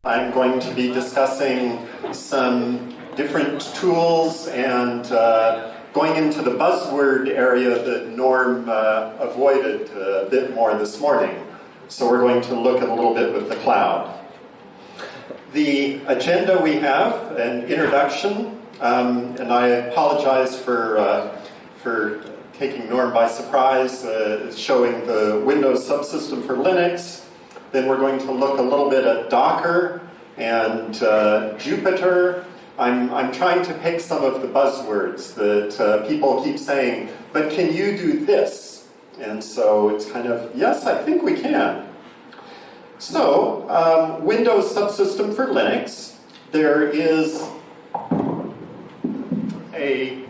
I'm going to be discussing some different tools and going into the buzzword area that Norm avoided a bit more this morning. So we're going to look at a little bit with the cloud. The agenda we have, an introduction, and I apologize for taking Norm by surprise, showing the Windows subsystem for Linux. Then we're going to look a little bit at Docker and Jupyter. I'm trying to pick some of the buzzwords that people keep saying, but can you do this? And so it's kind of, yes, I think we can. So, Windows subsystem for Linux. There is a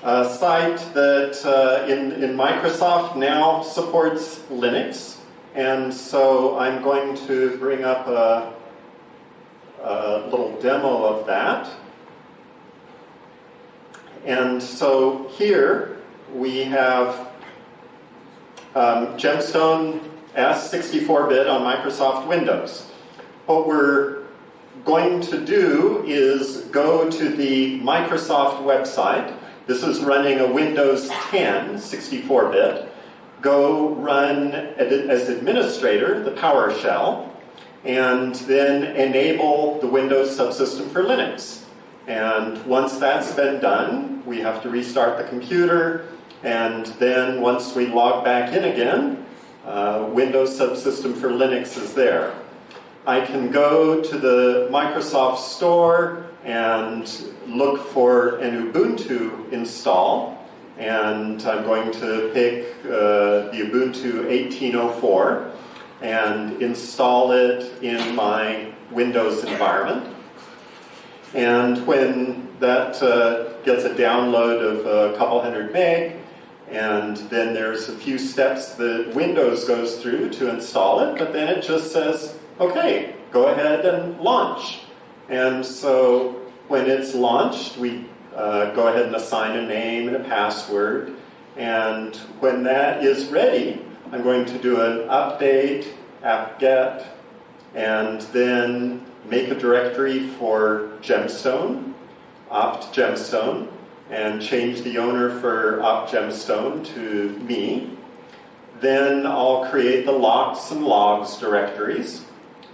site that in Microsoft now supports Linux. And so I'm going to bring up a little demo of that. And so here we have GemStone as 64-bit on Microsoft Windows. What we're going to do is go to the Microsoft website. This is running a Windows 10 64-bit. Go run as administrator the PowerShell, and then enable the Windows subsystem for Linux. And once that's been done, we have to restart the computer, and then once we log back in again, Windows subsystem for Linux is there. I can go to the Microsoft Store and look for an Ubuntu install. And I'm going to pick the Ubuntu 18.04 and install it in my Windows environment. And when that gets a download of a couple hundred meg, and then there's a few steps that Windows goes through to install it, but then it just says, okay, go ahead and launch. And so when it's launched, we go ahead and assign a name and a password. And when that is ready, I'm going to do an update, apt-get, and then make a directory for GemStone, opt GemStone, and change the owner for opt GemStone to me. Then I'll create the locks and logs directories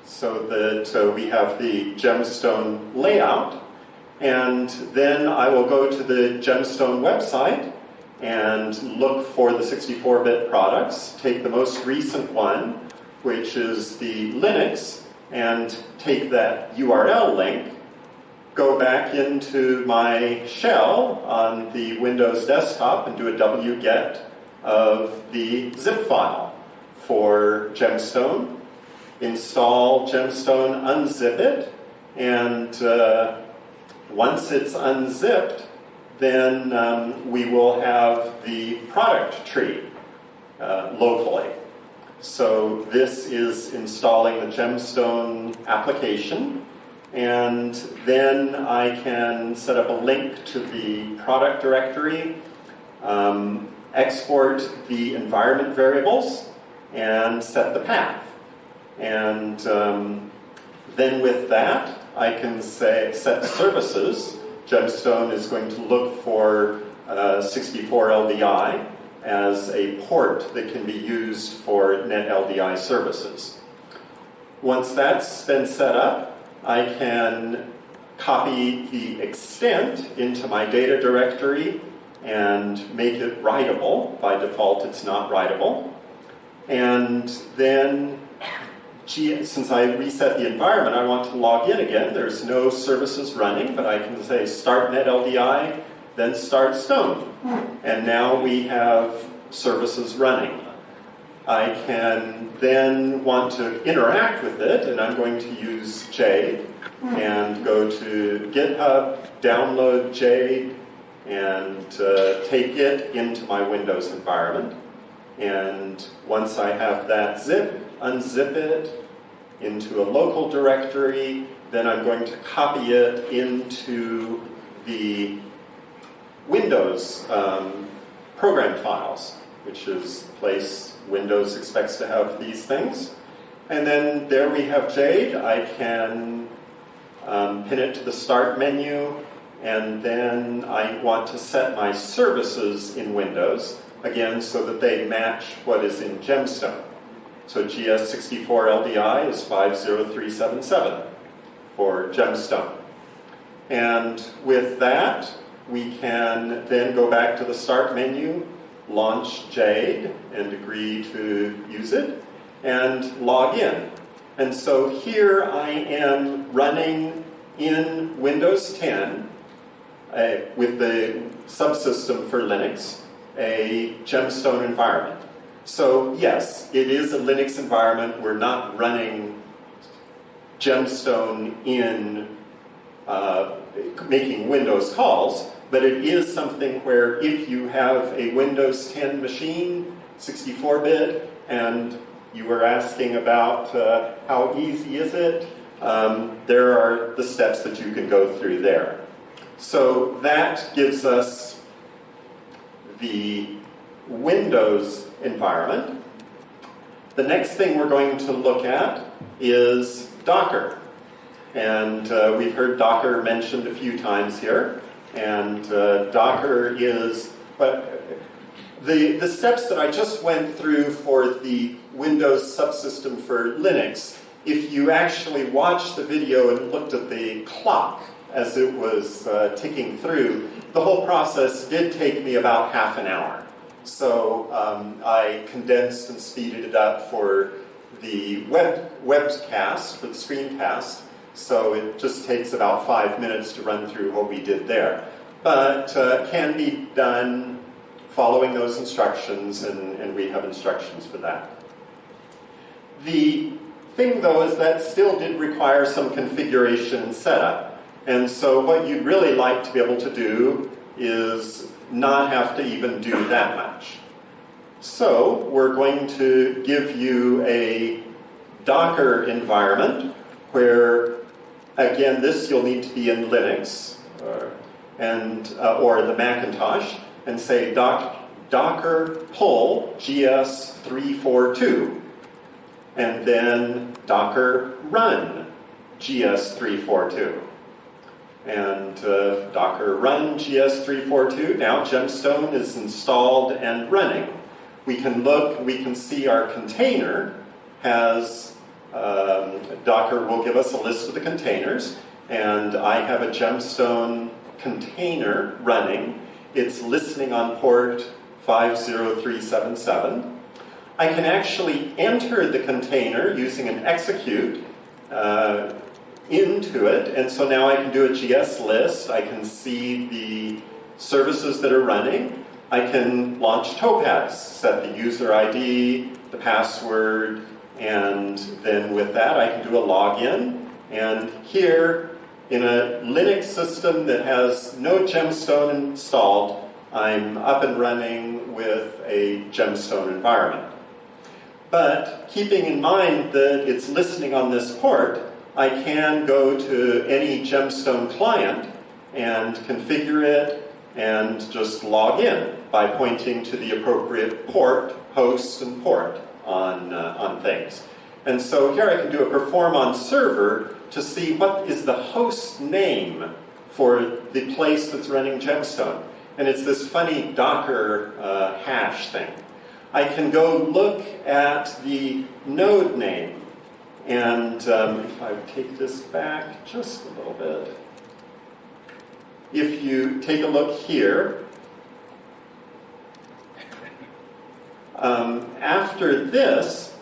so that we have the GemStone layout. And then I will go to the GemStone website and look for the 64-bit products, take the most recent one, which is the Linux, and take that URL link, go back into my shell on the Windows desktop and do a wget of the zip file for GemStone, install GemStone, unzip it, and once it's unzipped, then we will have the product tree locally. So this is installing the GemStone application, and then I can set up a link to the product directory, export the environment variables, and set the path. And then with that, I can say set services. GemStone is going to look for 64 LDI as a port that can be used for net LDI services. Once that's been set up, I can copy the extent into my data directory and make it writable. By default, it's not writable. And then since I reset the environment, I want to log in again. There's no services running, but I can say start NetLDI, then start Stone. And now we have services running. I can then want to interact with it, and I'm going to use Jade and go to GitHub, download Jade, and take it into my Windows environment. And once I have that zip, unzip it into a local directory, then I'm going to copy it into the Windows program files, which is the place Windows expects to have these things. And then there we have Jade. I can pin it to the Start menu, and then I want to set my services in Windows, again, so that they match what is in GemStone. So GS64 LDI is 50377 for GemStone. And with that, we can then go back to the Start menu, launch Jade, and agree to use it, and log in. And so here I am running in Windows 10 with the subsystem for Linux, a GemStone environment. So yes, it is a Linux environment. We're not running GemStone in making Windows calls, but it is something where if you have a Windows 10 machine, 64-bit, and you were asking about how easy is it, there are the steps that you can go through there. So that gives us the Windows environment. The next thing we're going to look at is Docker. And we've heard Docker mentioned a few times here. And Docker is, but the steps that I just went through for the Windows subsystem for Linux, if you actually watched the video and looked at the clock as it was ticking through, the whole process did take me about half an hour. So I condensed and speeded it up for the webcast, for the screencast. So it just takes about 5 minutes to run through what we did there. But can be done following those instructions, and we have instructions for that. The thing, though, is that still did require some configuration and setup. And so what you'd really like to be able to do is not have to even do that much. So we're going to give you a Docker environment where, again, this you'll need to be in Linux or the Macintosh, and say Docker pull GS342, and then Docker run GS342. And Docker run GS342. Now GemStone is installed and running. We can look, we can see our container has, Docker will give us a list of the containers, and I have a GemStone container running. It's listening on port 50377. I can actually enter the container using an execute into it, and so now I can do a GS list. I can see the services that are running. I can launch Topaz, set the user ID, the password, and then with that I can do a login. And here, in a Linux system that has no GemStone installed, I'm up and running with a GemStone environment. But keeping in mind that it's listening on this port, I can go to any GemStone client and configure it and just log in by pointing to the appropriate port, host, and port on things. And so here I can do a perform on server to see what is the host name for the place that's running GemStone. And it's this funny Docker hash thing. I can go look at the node name. And if I take this back just a little bit, if you take a look here, after this,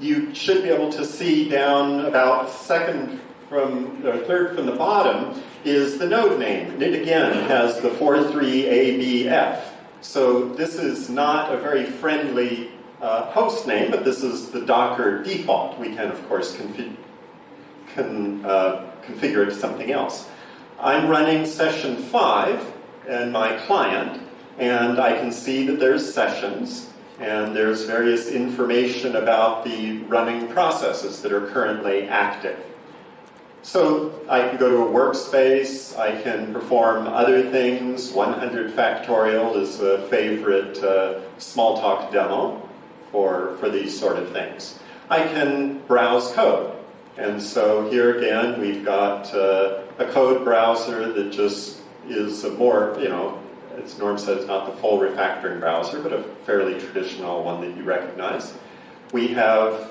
you should be able to see down about third from the bottom is the node name. And it again has the 43ABF. So this is not a very friendly host name, but this is the Docker default. We can, of course, configure it to something else. I'm running session 5 in my client, and I can see that there's sessions, and there's various information about the running processes that are currently active. So I can go to a workspace, I can perform other things. 100 factorial is a favorite Smalltalk demo for these sort of things. I can browse code. And so here again, we've got a code browser that just is a more, as Norm said, it's not the full refactoring browser, but a fairly traditional one that you recognize. We have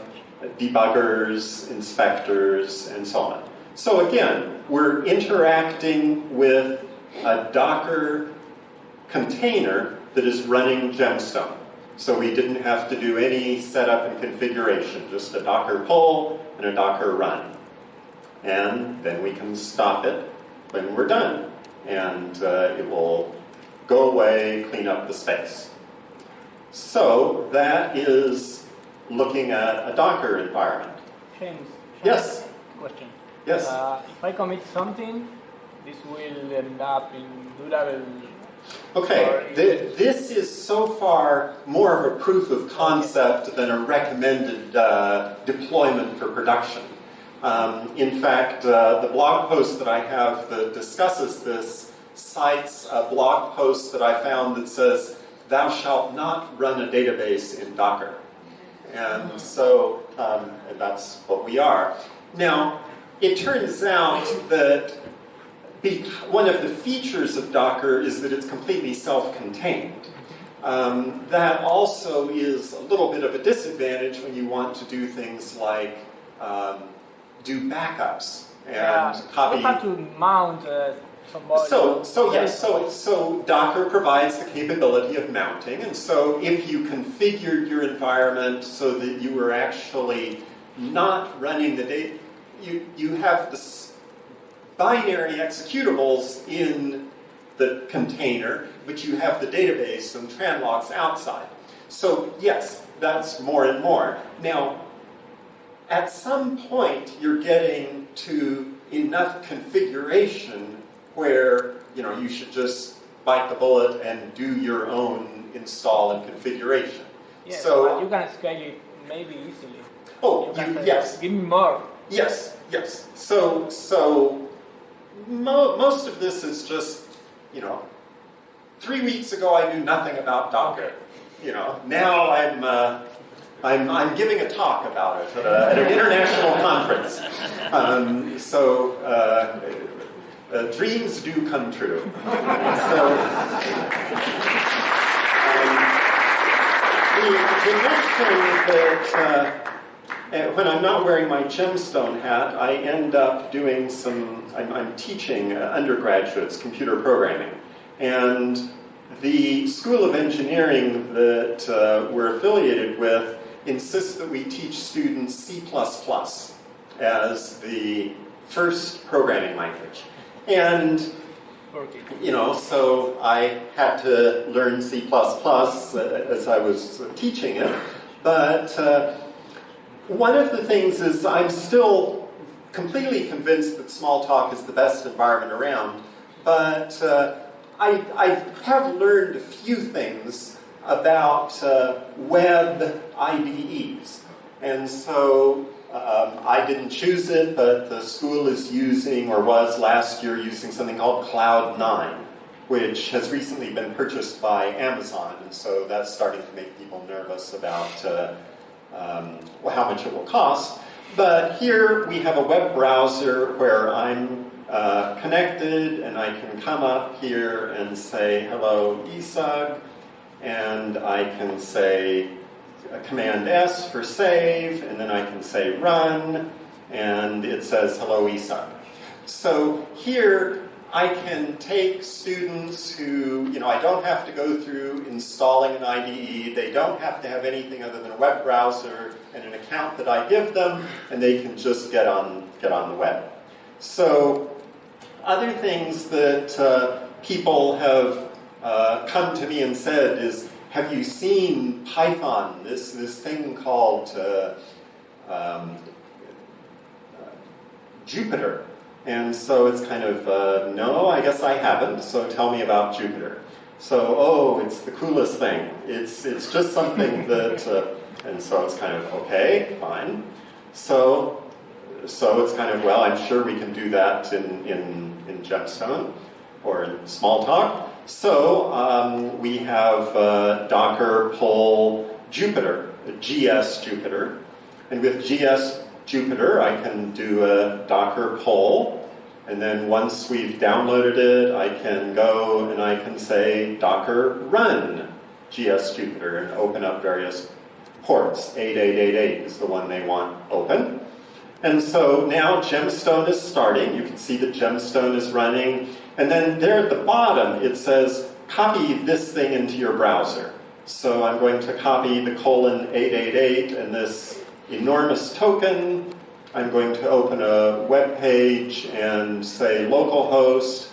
debuggers, inspectors, and so on. So again, we're interacting with a Docker container that is running GemStone. So we didn't have to do any setup and configuration, just a Docker pull and a Docker run. And then we can stop it when we're done. And it will go away, clean up the space. So that is looking at a Docker environment. James, yes? Question. Yes? If I commit something, this will end up in do-level. Okay, this is so far more of a proof of concept than a recommended deployment for production. In fact, the blog post that I have that discusses this cites a blog post that I found that says, "Thou shalt not run a database in Docker." And so that's what we are. Now, it turns out that one of the features of Docker is that it's completely self-contained. That also is a little bit of a disadvantage when you want to do things like do backups and copy. You have to mount somebody. So Docker provides the capability of mounting, and so if you configured your environment so that you were actually not running the data, you have the binary executables in the container, but you have the database and tran logs outside. So yes, that's more and more. Now, at some point, you're getting to enough configuration where you should just bite the bullet and do your own install and configuration. Yes, so but you can scale it maybe easily. Oh, yes. Give me more. Yes. So most of this is just, 3 weeks ago I knew nothing about Docker. Now I'm giving a talk about it at an international conference. Dreams do come true. The next thing that when I'm not wearing my GemStone hat, I end up doing I'm teaching undergraduates computer programming. And the School of Engineering that we're affiliated with insists that we teach students C++ as the first programming language. And, so I had to learn C++ as I was teaching it. But one of the things is I'm still completely convinced that Smalltalk is the best environment around. But I have learned a few things about web IDEs. And so I didn't choose it, but the school is using, or was last year, using something called Cloud9, which has recently been purchased by Amazon. And so that's starting to make people nervous about how much it will cost. But here we have a web browser where I'm connected, and I can come up here and say, hello, ESUG, and I can say Command S for save, and then I can say run, and it says hello, ESUG. So here I can take students who, I don't have to go through installing an IDE, they don't have to have anything other than a web browser and an account that I give them, and they can just get on the web. So other things that people have come to me and said is, have you seen Python, this thing called Jupyter? And so it's kind of, no, I guess I haven't, so tell me about Jupyter. So, it's the coolest thing. It's just something that, and so it's kind of, okay, fine. So it's kind of, well, I'm sure we can do that in GemStone or in Smalltalk. So we have Docker pull Jupyter, GS Jupyter, And with GS Jupyter, I can do a Docker pull. And then once we've downloaded it, I can go and I can say Docker run GS Jupyter and open up various ports. 8888 is the one they want open. And so now GemStone is starting. You can see that GemStone is running. And then there at the bottom, it says, copy this thing into your browser. So I'm going to copy the :888 and this enormous token. I'm going to open a web page and say localhost,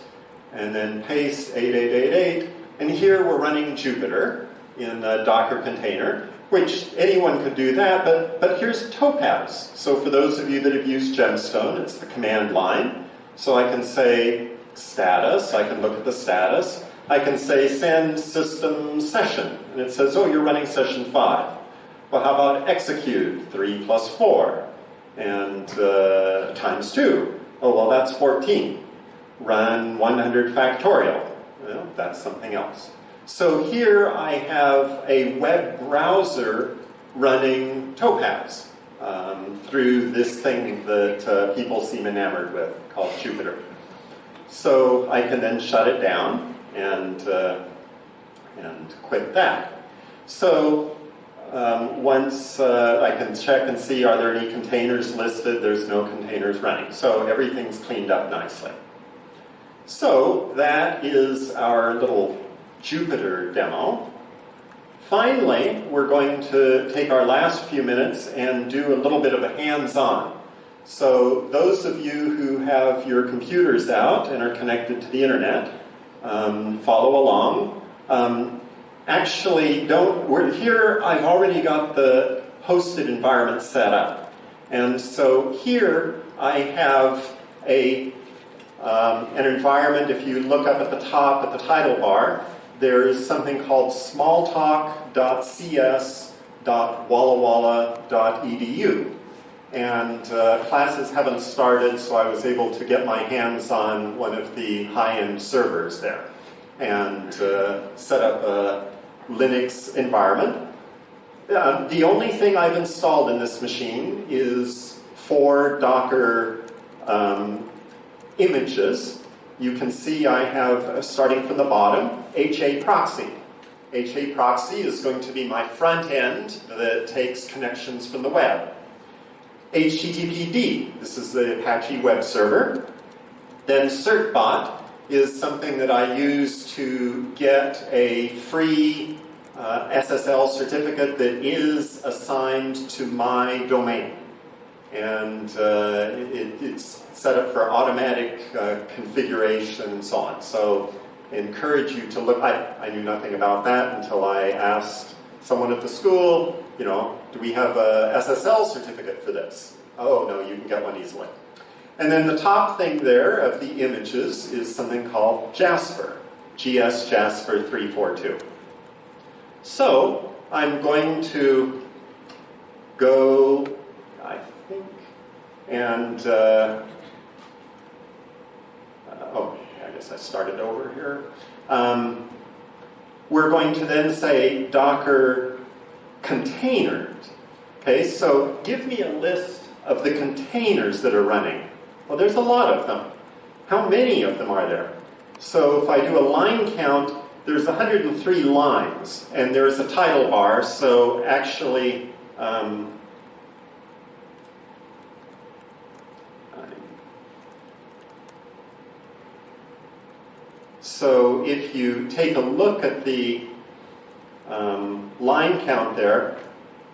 and then paste 8888. And here we're running Jupyter in a Docker container, which anyone could do that, but here's Topaz. So for those of you that have used GemStone, it's the command line. So I can say status, I can look at the status. I can say send system session, and it says, oh, you're running session 5. Well, how about execute 3 + 4, and times 2? Oh, well, that's 14. Run 100 factorial. Well, that's something else. So here I have a web browser running Topaz through this thing that people seem enamored with, called Jupyter. So I can then shut it down and quit that. So once I can check and see, are there any containers listed? There's no containers running. So everything's cleaned up nicely. So that is our little Jupyter demo. Finally, we're going to take our last few minutes and do a little bit of a hands-on. So those of you who have your computers out and are connected to the internet, follow along. Actually, we're here, I've already got the hosted environment set up. And so here I have an environment. If you look up at the top, at the title bar, there is something called smalltalk.cs.wallawalla.edu. And classes haven't started, so I was able to get my hands on one of the high-end servers there and set up a Linux environment. The only thing I've installed in this machine is 4 Docker images. You can see I have, starting from the bottom, HA proxy. HA proxy is going to be my front end that takes connections from the web. HTTPD, this is the Apache web server. Then certbot is something that I use to get a free SSL certificate that is assigned to my domain. And it's set up for automatic configuration and so on. So I encourage you to look. I knew nothing about that until I asked someone at the school, do we have a SSL certificate for this? Oh, no, you can get one easily. And then the top thing there of the images is something called Jasper, GS Jasper 342. So I'm going to go, I think, and, I guess I started over here. We're going to then say Docker containers. Okay, so give me a list of the containers that are running. Well, there's a lot of them. How many of them are there? So if I do a line count, there's 103 lines, and there's a title bar, so actually, so if you take a look at the line count there,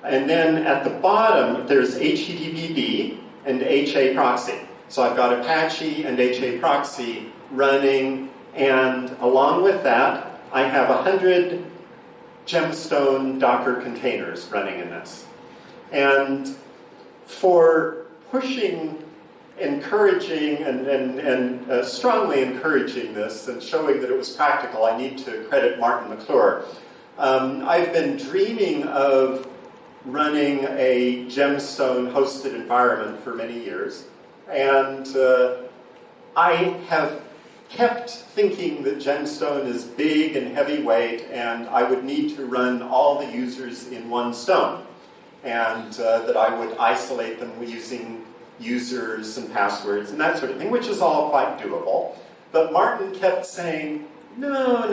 and then at the bottom, there's HTTPD and HA proxy. So I've got Apache and HA proxy running, and along with that, I have 100 GemStone Docker containers running in this. And for pushing, encouraging, and strongly encouraging this and showing that it was practical, I need to credit Martin McClure. I've been dreaming of running a GemStone hosted environment for many years, and I have kept thinking that GemStone is big and heavyweight, and I would need to run all the users in one stone. and that I would isolate them using users and passwords and that sort of thing, which is all quite doable. But Martin kept saying, no.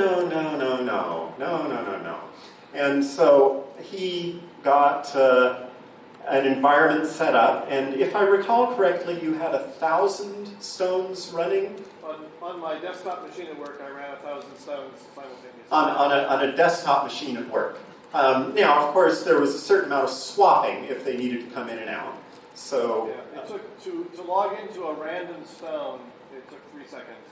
And so he got an environment set up, and if I recall correctly, you had 1,000 stones running? On my desktop machine at work, I ran 1,000 stones simultaneously. On a desktop machine at work. Now, of course, there was a certain amount of swapping if they needed to come in and out. So yeah, it took to log into a random stone, it took 3 seconds.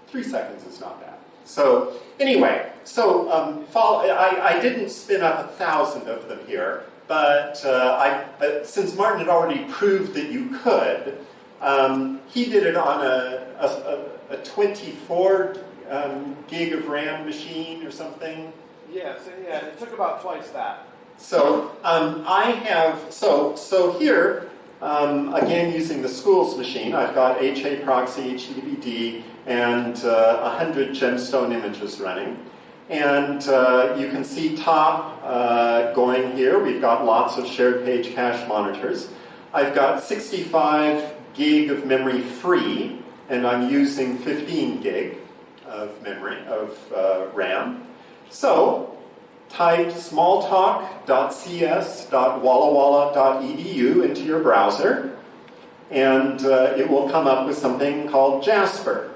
3 seconds is not bad. So anyway, so I didn't spin up 1,000 of them here, but since Martin had already proved that you could, he did it on a 24 gig of RAM machine or something. Yes, yeah, it took about twice that. So so here, again using the schools machine, I've got HA proxy, HTTPD, and 100 GemStone images running. And you can see top going here. We've got lots of shared page cache monitors. I've got 65 gig of memory free, and I'm using 15 gig of memory, of RAM. So type smalltalk.cs.wallawalla.edu into your browser, and it will come up with something called Jasper.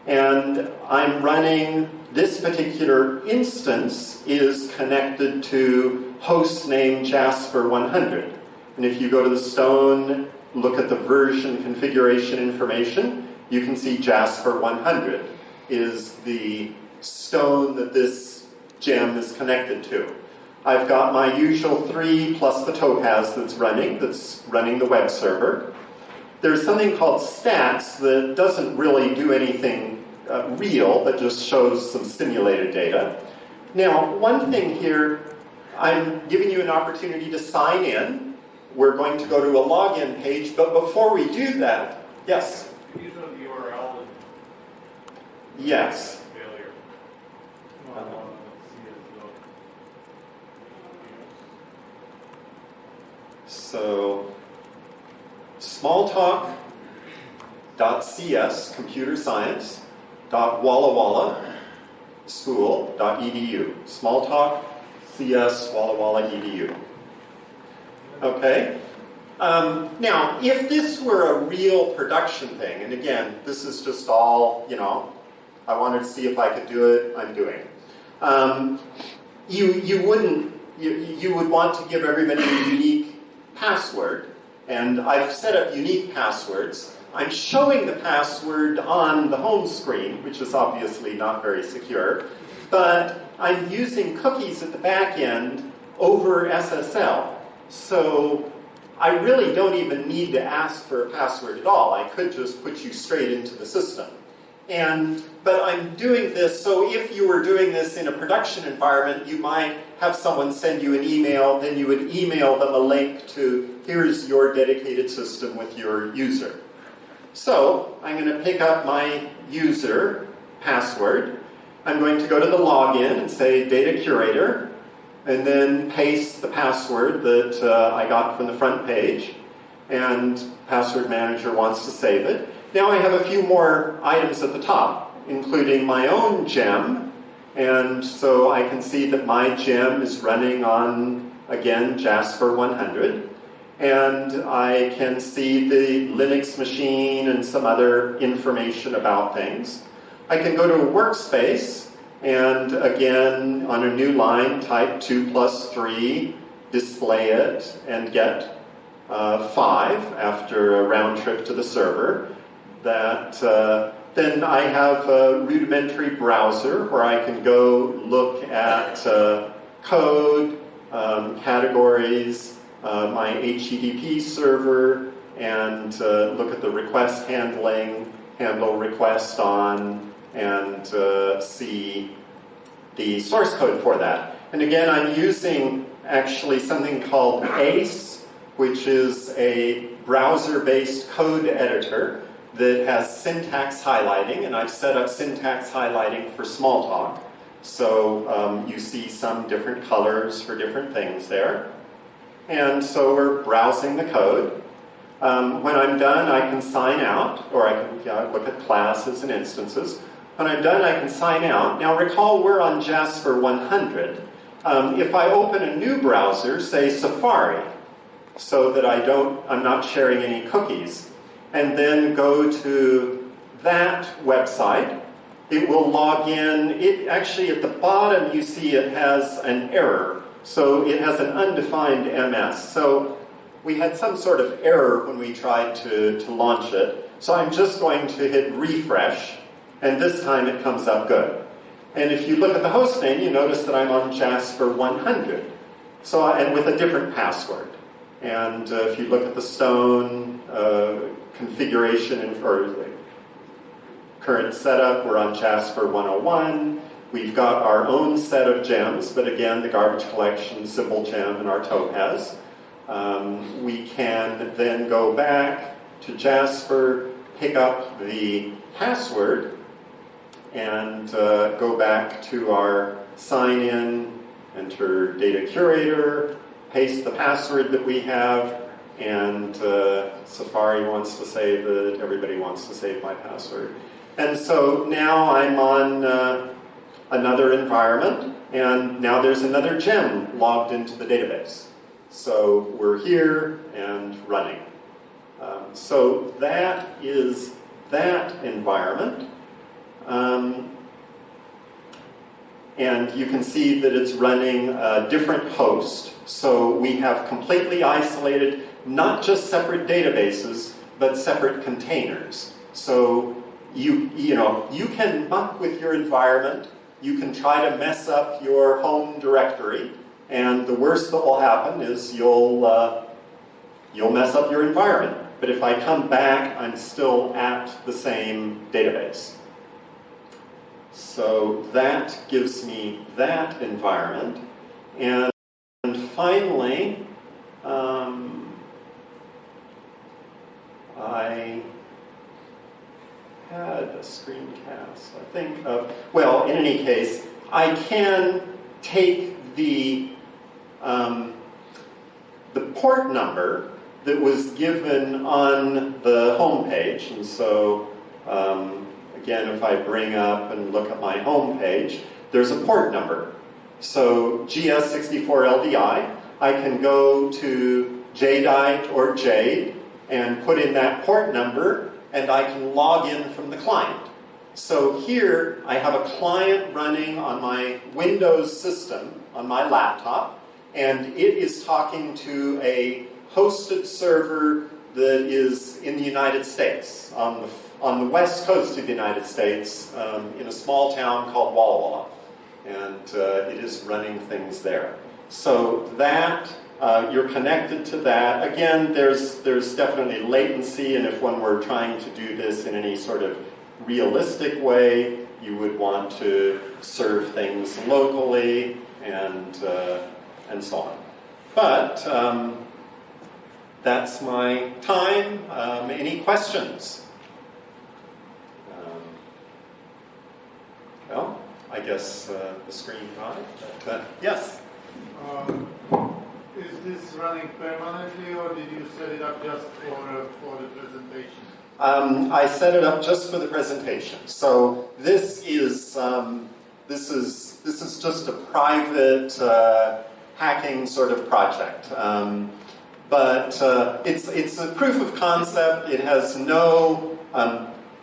And I'm running, this particular instance is connected to host name Jasper 100. And if you go to the stone, look at the version configuration information, you can see Jasper 100 is the stone that this gem is connected to. I've got my usual 3 plus the Topaz that's running the web server. There's something called stats that doesn't really do anything real, but just shows some simulated data. Now, one thing here, I'm giving you an opportunity to sign in. We're going to go to a login page, but before we do that, yes? Can you use the URL? Yes. Failure. So, smalltalk.cs, computer science, .wallawalla.school.edu. Smalltalk, CS, Walla Walla, edu. Okay? Now, if this were a real production thing, and again, this is just all, I wanted to see if I could do it, I'm doing. You would want to give everybody a unique password, and I've set up unique passwords. I'm showing the password on the home screen, which is obviously not very secure, but I'm using cookies at the back end over SSL. So I really don't even need to ask for a password at all. I could just put you straight into the system. But I'm doing this, so if you were doing this in a production environment, you might have someone send you an email, then you would email them a link to, here's your dedicated system with your user. So I'm going to pick up my user password. I'm going to go to the login and say Data Curator, and then paste the password that I got from the front page. And Password Manager wants to save it. Now I have a few more items at the top, including my own gem. And so I can see that my gem is running on, again, Jasper 100. And I can see the Linux machine and some other information about things. I can go to a workspace, and again, on a new line, type 2+3, display it, and get 5 after a round trip to the server. Then I have a rudimentary browser where I can go look at code, categories, my HTTP server, and look at the request handling, handle request on, and see the source code for that. And again, I'm using actually something called ACE, which is a browser-based code editor that has syntax highlighting, and I've set up syntax highlighting for Smalltalk. So you see some different colors for different things there. And so we're browsing the code. When I'm done, I can sign out, or I can look at classes and instances. When I'm done, I can sign out. Now recall we're on Jasper 100. If I open a new browser, say Safari, so that I'm not sharing any cookies, and then go to that website, it will log in. It actually, at the bottom, you see it has an error. So it has an undefined MS. So we had some sort of error when we tried to launch it. So I'm just going to hit refresh, and this time it comes up good. And if you look at the host name, you notice that I'm on Jasper 100. So, and with a different password. And if you look at the Stone configuration or current setup, we're on Jasper 101. We've got our own set of gems, but again, the garbage collection, Simple Gem, and our Topaz. We can then go back to Jasper, pick up the password, and go back to our sign-in, enter data curator, paste the password that we have, and Safari wants to save it, everybody wants to save my password. And so now I'm on another environment, and now there's another gem logged into the database. So we're here and running. So that is that environment. And you can see that it's running a different host. So we have completely isolated, not just separate databases, but separate containers. So you can muck with your environment. You can try to mess up your home directory. And the worst that will happen is you'll mess up your environment. But if I come back, I'm still at the same database. So that gives me that environment. And finally, I had a screencast, I think of, well, in any case, I can take the port number that was given on the home page, and so again, if I bring up and look at my home page, there's a port number. So GS64LDI, I can go to Jadeite or Jade and put in that port number, and I can log in from the client. So here, I have a client running on my Windows system, on my laptop, and it is talking to a hosted server that is in the United States, on the west coast of the United States, in a small town called Walla Walla. And it is running things there. So that, you're connected to that. Again, there's definitely latency, and if one were trying to do this in any sort of realistic way, you would want to serve things locally and so on. But that's my time. Any questions? Well, I guess the screen died. But, yes? Is this running permanently, or did you set it up just for the presentation? I set it up just for the presentation. So this is just a private hacking sort of project. But it's a proof of concept. It has no,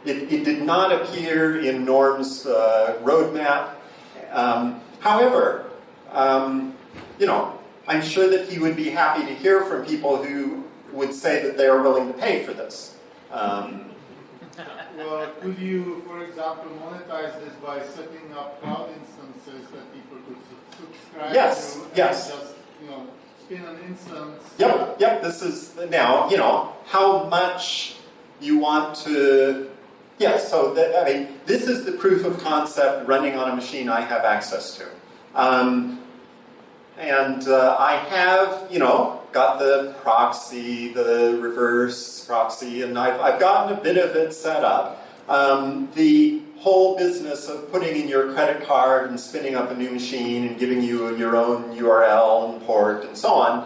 it did not appear in Norm's roadmap. However, I'm sure that he would be happy to hear from people who would say that they are willing to pay for this. Well, could you, for example, monetize this by setting up cloud instances that people could subscribe Yes, to? yes. And just, spin an instance. Yep. This is now. How much you want to. Yes. So this is the proof of concept running on a machine I have access to, and I have got the proxy, the reverse proxy, and I've gotten a bit of it set up. The whole business of putting in your credit card and spinning up a new machine and giving you your own URL and port and so on,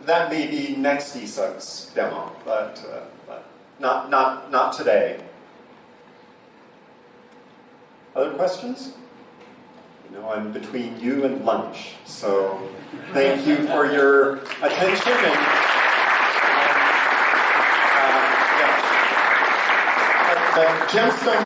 That may be next ESUG's demo, but not today. Other questions? You know, I'm between you and lunch, so thank you for your attention. And, the GemStone